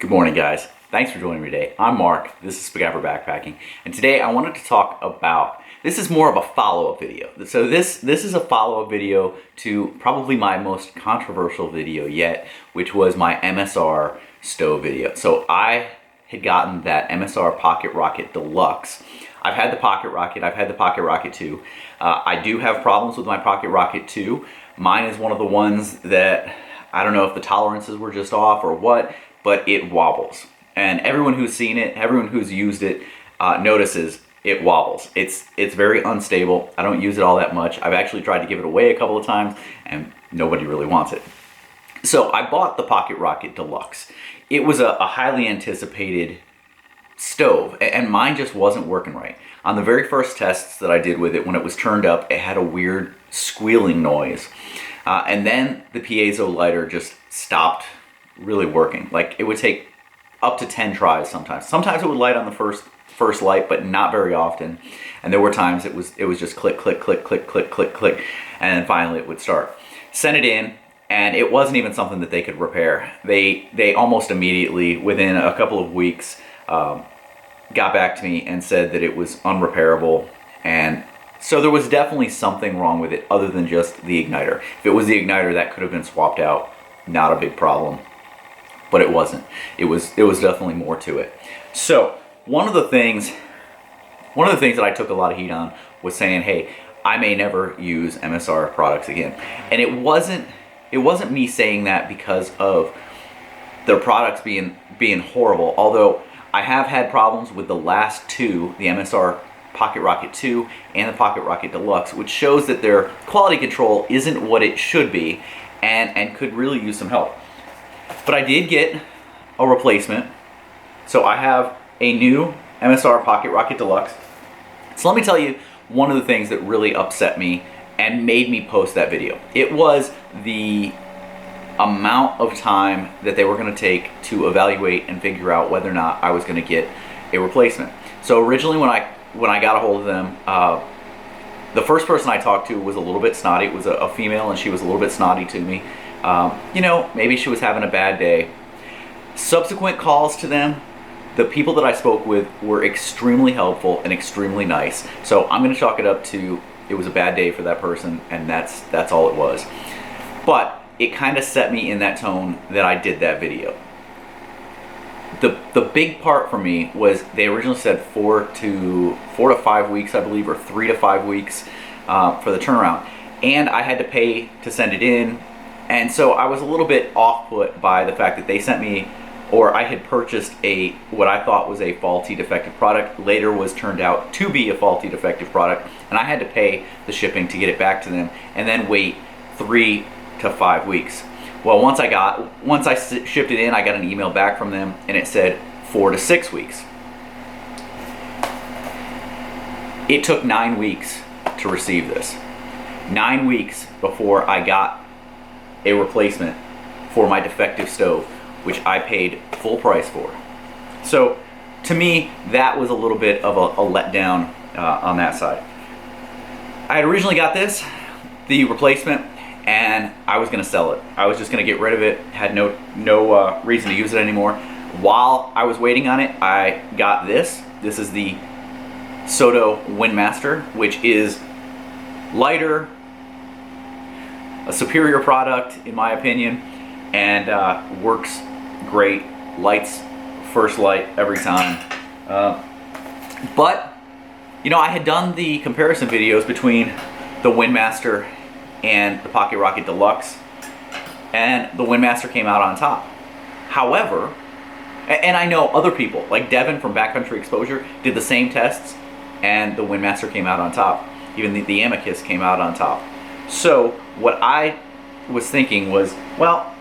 Good morning, guys. Thanks for joining me today. I'm Mark, this is Spiguyver Backpacking, and today I wanted to talk about, this is more of a follow-up video. So this is a follow-up video to probably my most controversial video yet, which was my MSR stove video. So I had gotten that MSR Pocket Rocket Deluxe. I've had the Pocket Rocket, I've had the Pocket Rocket 2. I do have problems with my Pocket Rocket 2. Mine is one of the ones that, I don't know if the tolerances were just off or what, but it wobbles. And everyone who's seen it, everyone who's used it, notices it wobbles. It's very unstable. I don't use it all that much. I've actually tried to give it away a couple of times and nobody really wants it. So I bought the Pocket Rocket Deluxe. It was a highly anticipated stove and mine just wasn't working right. On the very first tests that I did with it, when it was turned up, it had a weird squealing noise. And then the piezo lighter just stopped really working. Like, it would take up to 10 tries sometimes. Sometimes it would light on the first light, but not very often. And there were times it was just click, click, click, click, click, click, click, and then finally it would start. Sent it in, and it wasn't even something that they could repair. They almost immediately, within a couple of weeks, got back to me and said that it was unrepairable. And so there was definitely something wrong with it other than just the igniter. If it was the igniter, that could have been swapped out. Not a big problem. But it wasn't. It was definitely more to it. So one of the things that I took a lot of heat on was saying, hey, I may never use MSR products again. And it wasn't me saying that because of their products being horrible. Although I have had problems with the last two, the MSR Pocket Rocket 2 and the Pocket Rocket Deluxe, which shows that their quality control isn't what it should be and could really use some help. But I did get a replacement. So I have a new MSR Pocket Rocket Deluxe. So let me tell you one of the things that really upset me and made me post that video. It was the amount of time that they were going to take to evaluate and figure out whether or not I was going to get a replacement. So originally when I got a hold of them, the first person I talked to was a little bit snotty. It was a female, and she was a little bit snotty to me. You know, maybe she was having a bad day. Subsequent calls to them, the people that I spoke with were extremely helpful and extremely nice. So I'm going to chalk it up to it was a bad day for that person, and that's all it was. But it kind of set me in that tone that I did that video. The big part for me was they originally said 4 to 5 weeks, I believe, or 3 to 5 weeks for the turnaround. And I had to pay to send it in. And so I was a little bit off-put by the fact that they sent me, or I had purchased what I thought was a faulty defective product, later was turned out to be a faulty defective product, and I had to pay the shipping to get it back to them and then wait 3 to 5 weeks. Well, once I shipped it in, I got an email back from them and it said 4 to 6 weeks. It took 9 weeks to receive this. 9 weeks before I got a replacement for my defective stove, which I paid full price for. So to me, that was a little bit of a letdown on that side. I had originally got the replacement, and I was going to sell it. I was just going to get rid of it. Had no reason to use it anymore. While I was waiting on it, I got this. This is the Soto Windmaster, which is lighter, a superior product in my opinion, and works great. Lights first light every time. But you know, I had done the comparison videos between the Windmaster and the Pocket Rocket Deluxe, and the Windmaster came out on top. However, and I know other people like Devin from Backcountry Exposure did the same tests, and the Windmaster came out on top. Even the Amicus came out on top. So what I was thinking was, well,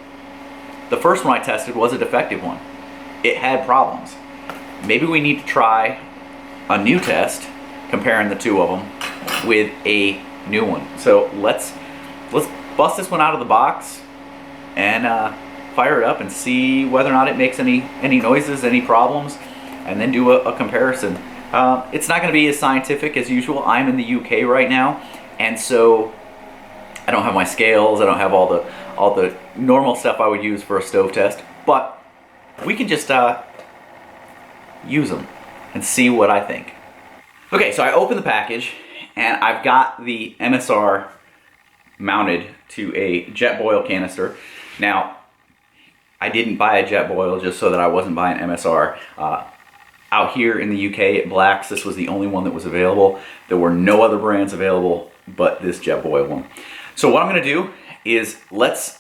the first one I tested was a defective one. It had problems. Maybe we need to try a new test comparing the two of them with a new one. So let's bust this one out of the box and fire it up and see whether or not it makes any noises, any problems, and then do a comparison. It's not going to be as scientific as usual. I'm in the UK right now, and so I don't have my scales. I don't have all the normal stuff I would use for a stove test. But we can just use them and see what I think. Okay, so I opened the package and I've got the MSR mounted to a Jetboil canister. Now, I didn't buy a Jetboil just so that I wasn't buying MSR. Out here in the UK at Black's, this was the only one that was available. There were no other brands available but this Jetboil one. So what I'm gonna do is let's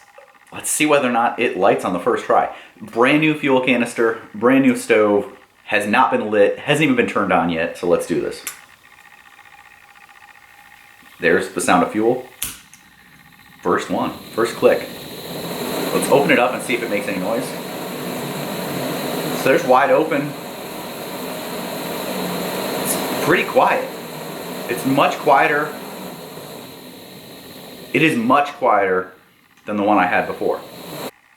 see whether or not it lights on the first try. Brand new fuel canister, brand new stove, has not been lit, hasn't even been turned on yet, so let's do this. There's the sound of fuel. First one, first click. Let's open it up and see if it makes any noise. So there's wide open. It's pretty quiet. It's much quieter. It is much quieter than the one I had before.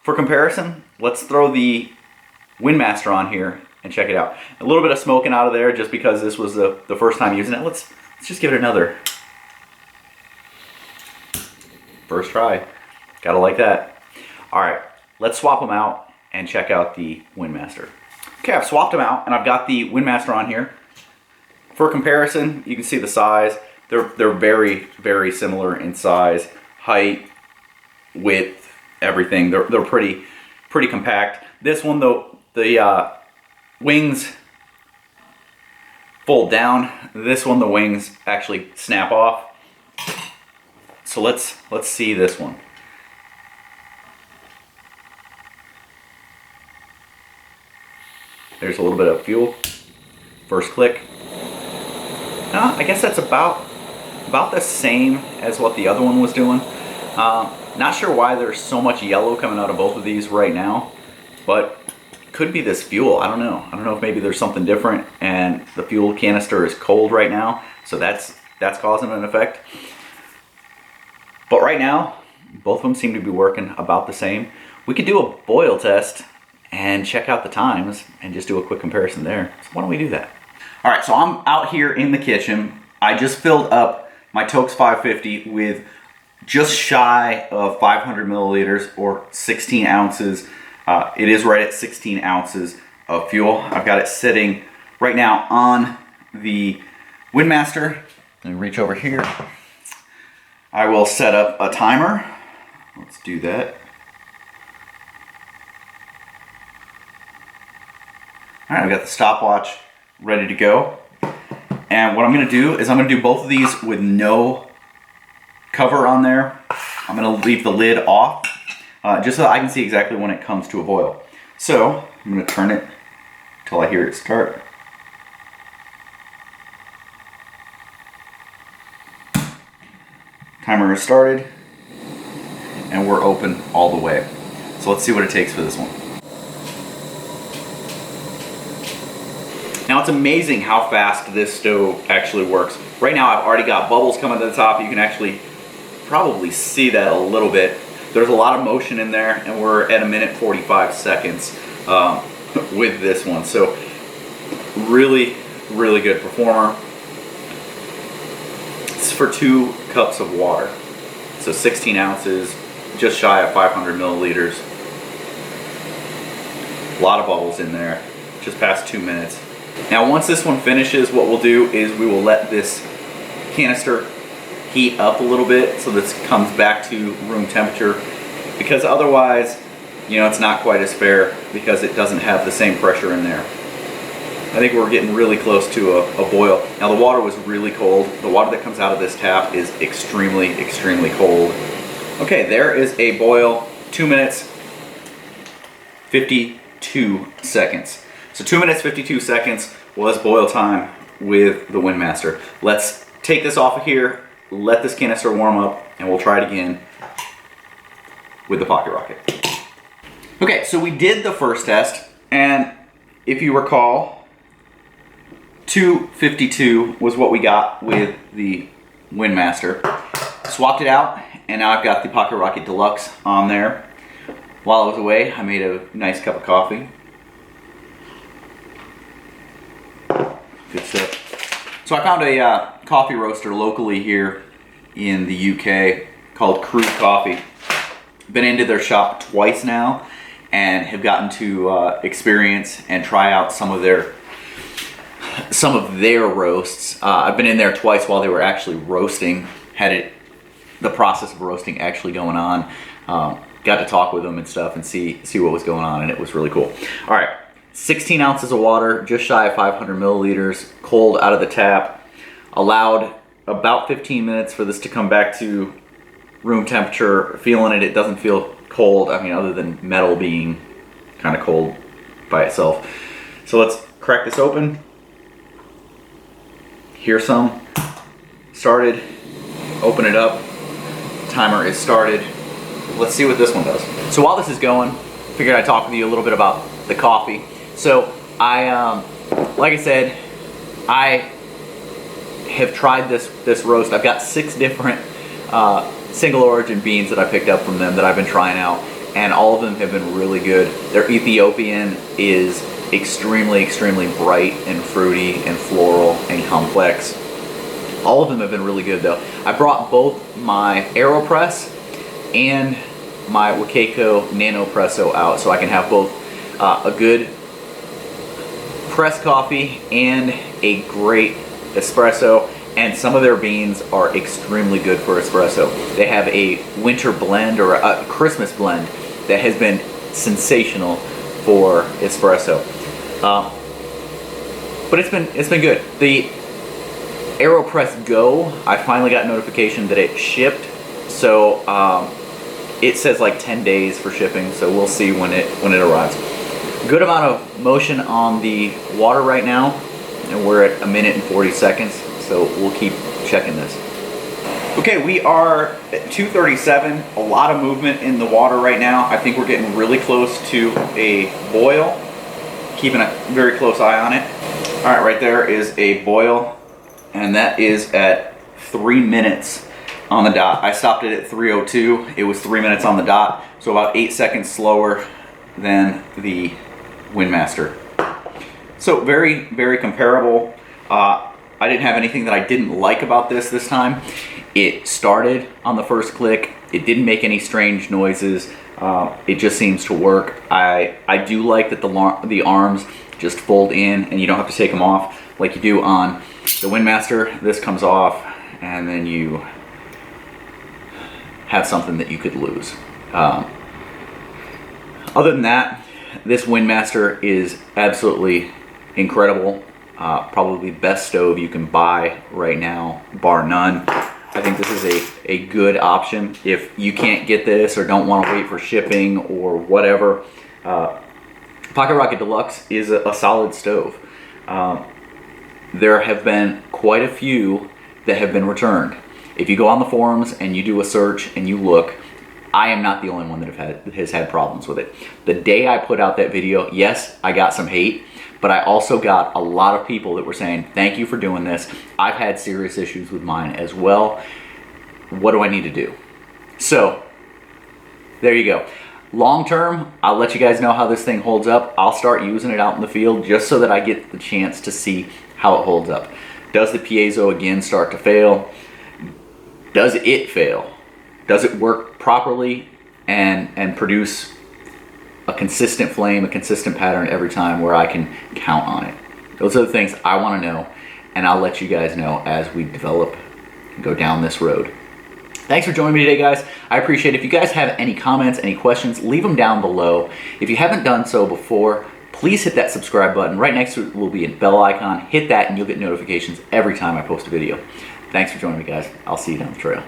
For comparison, let's throw the Windmaster on here and check it out. A little bit of smoking out of there just because this was the first time using it. Let's just give it another. First try. Gotta like that. All right, let's swap them out and check out the Windmaster. Okay, I've swapped them out and I've got the Windmaster on here. For comparison, you can see the size. They're very, very similar in size, height, width, everything. They're pretty compact. This one though, the wings fold down. This one, the wings actually snap off. So let's see this one. There's a little bit of fuel. First click. I guess that's about the same as what the other one was doing. Not sure why there's so much yellow coming out of both of these right now, but could be this fuel. I don't know. I don't know if maybe there's something different and the fuel canister is cold right now, so that's causing an effect. But right now, both of them seem to be working about the same. We could do a boil test and check out the times and just do a quick comparison there. So why don't we do that? All right, so I'm out here in the kitchen. I just filled up my Toaks 550 with just shy of 500 milliliters or 16 ounces. It is right at 16 ounces of fuel. I've got it sitting right now on the Windmaster. Let me reach over here. I will set up a timer. Let's do that. All right, I've got the stopwatch ready to go. And what I'm gonna do is I'm gonna do both of these with no cover on there. I'm gonna leave the lid off, just so that I can see exactly when it comes to a boil. So I'm gonna turn it until I hear it start. Timer has started, and we're open all the way. So let's see what it takes for this one. Now it's amazing how fast this stove actually works. Right now I've already got bubbles coming to the top. You can actually probably see that a little bit. There's a lot of motion in there, and we're at 1:45 seconds with this one. So really, really good performer. It's for 2 cups of water. So 16 ounces, just shy of 500 milliliters. A lot of bubbles in there, just past 2 minutes. Now once this one finishes, what we'll do is we will let this canister heat up a little bit so this comes back to room temperature, because otherwise, you know, it's not quite as fair because it doesn't have the same pressure in there. I think we're getting really close to a boil. Now the water was really cold. The water that comes out of this tap is extremely, extremely cold. Okay, there is a boil, 2 minutes, 52 seconds. So 2 minutes, 52 seconds was boil time with the Windmaster. Let's take this off of here, let this canister warm up, and we'll try it again with the Pocket Rocket. Okay, so we did the first test, and if you recall, 252 was what we got with the Windmaster. Swapped it out, and now I've got the Pocket Rocket Deluxe on there. While I was away, I made a nice cup of coffee. Good stuff. So I found a coffee roaster locally here in the UK called Crew Coffee. Been into their shop twice now, and have gotten to experience and try out some of their roasts. I've been in there twice while they were actually roasting, the process of roasting actually going on. Got to talk with them and stuff and see what was going on, and it was really cool. All right, 16 ounces of water, just shy of 500 milliliters, cold out of the tap. Allowed about 15 minutes for this to come back to room temperature. Feeling it, it doesn't feel cold. I mean, other than metal being kind of cold by itself. So let's crack this open. Here's some. Started. Open it up. Timer is started. Let's see what this one does. So while this is going, figured I'd talk with you a little bit about the coffee. So like I said, I have tried this roast. I've got 6 different single origin beans that I picked up from them that I've been trying out, and all of them have been really good. Their Ethiopian is extremely bright and fruity and floral and complex. All of them have been really good though. I brought both my AeroPress and my Wakeiko Nanopresso out so I can have both a good pressed coffee and a great espresso. And some of their beans are extremely good for espresso. They have a winter blend or a Christmas blend that has been sensational for espresso. But it's been good. The AeroPress Go, I finally got notification that it shipped. So it says like 10 days for shipping. So we'll see when it arrives. Good amount of motion on the water right now, and we're at 1 minute and 40 seconds. So we'll keep checking this. Okay, we are at 2:37. A lot of movement in the water right now. I think we're getting really close to a boil. Keeping a very close eye on it. All right, right there is a boil, and that is at 3 minutes on the dot. I stopped it at 3:02. It was 3 minutes on the dot, so about 8 seconds slower than the Windmaster. So very comparable. I didn't have anything that I didn't like about this time. It started on the first click. It didn't make any strange noises. It just seems to work. I do like that the arms just fold in and you don't have to take them off like you do on the Windmaster. This comes off and then you have something that you could lose. Other than that, this Windmaster is absolutely incredible. Probably best stove you can buy right now, bar none. I think this is a good option if you can't get this or don't want to wait for shipping or whatever. Pocket Rocket Deluxe is a solid stove. There have been quite a few that have been returned. If you go on the forums and you do a search and you look, I am not the only one that has had problems with it. The day I put out that video, yes, I got some hate, but I also got a lot of people that were saying, thank you for doing this. I've had serious issues with mine as well. What do I need to do? So, there you go. Long term, I'll let you guys know how this thing holds up. I'll start using it out in the field just so that I get the chance to see how it holds up. Does the piezo again start to fail? Does it fail? Does it work properly and produce a consistent flame, a consistent pattern every time where I can count on it? Those are the things I want to know, and I'll let you guys know as we develop and go down this road. Thanks for joining me today, guys. I appreciate it. If you guys have any comments, any questions, leave them down below. If you haven't done so before, please hit that subscribe button. Right next to it will be a bell icon. Hit that and you'll get notifications every time I post a video. Thanks for joining me, guys. I'll see you down the trail.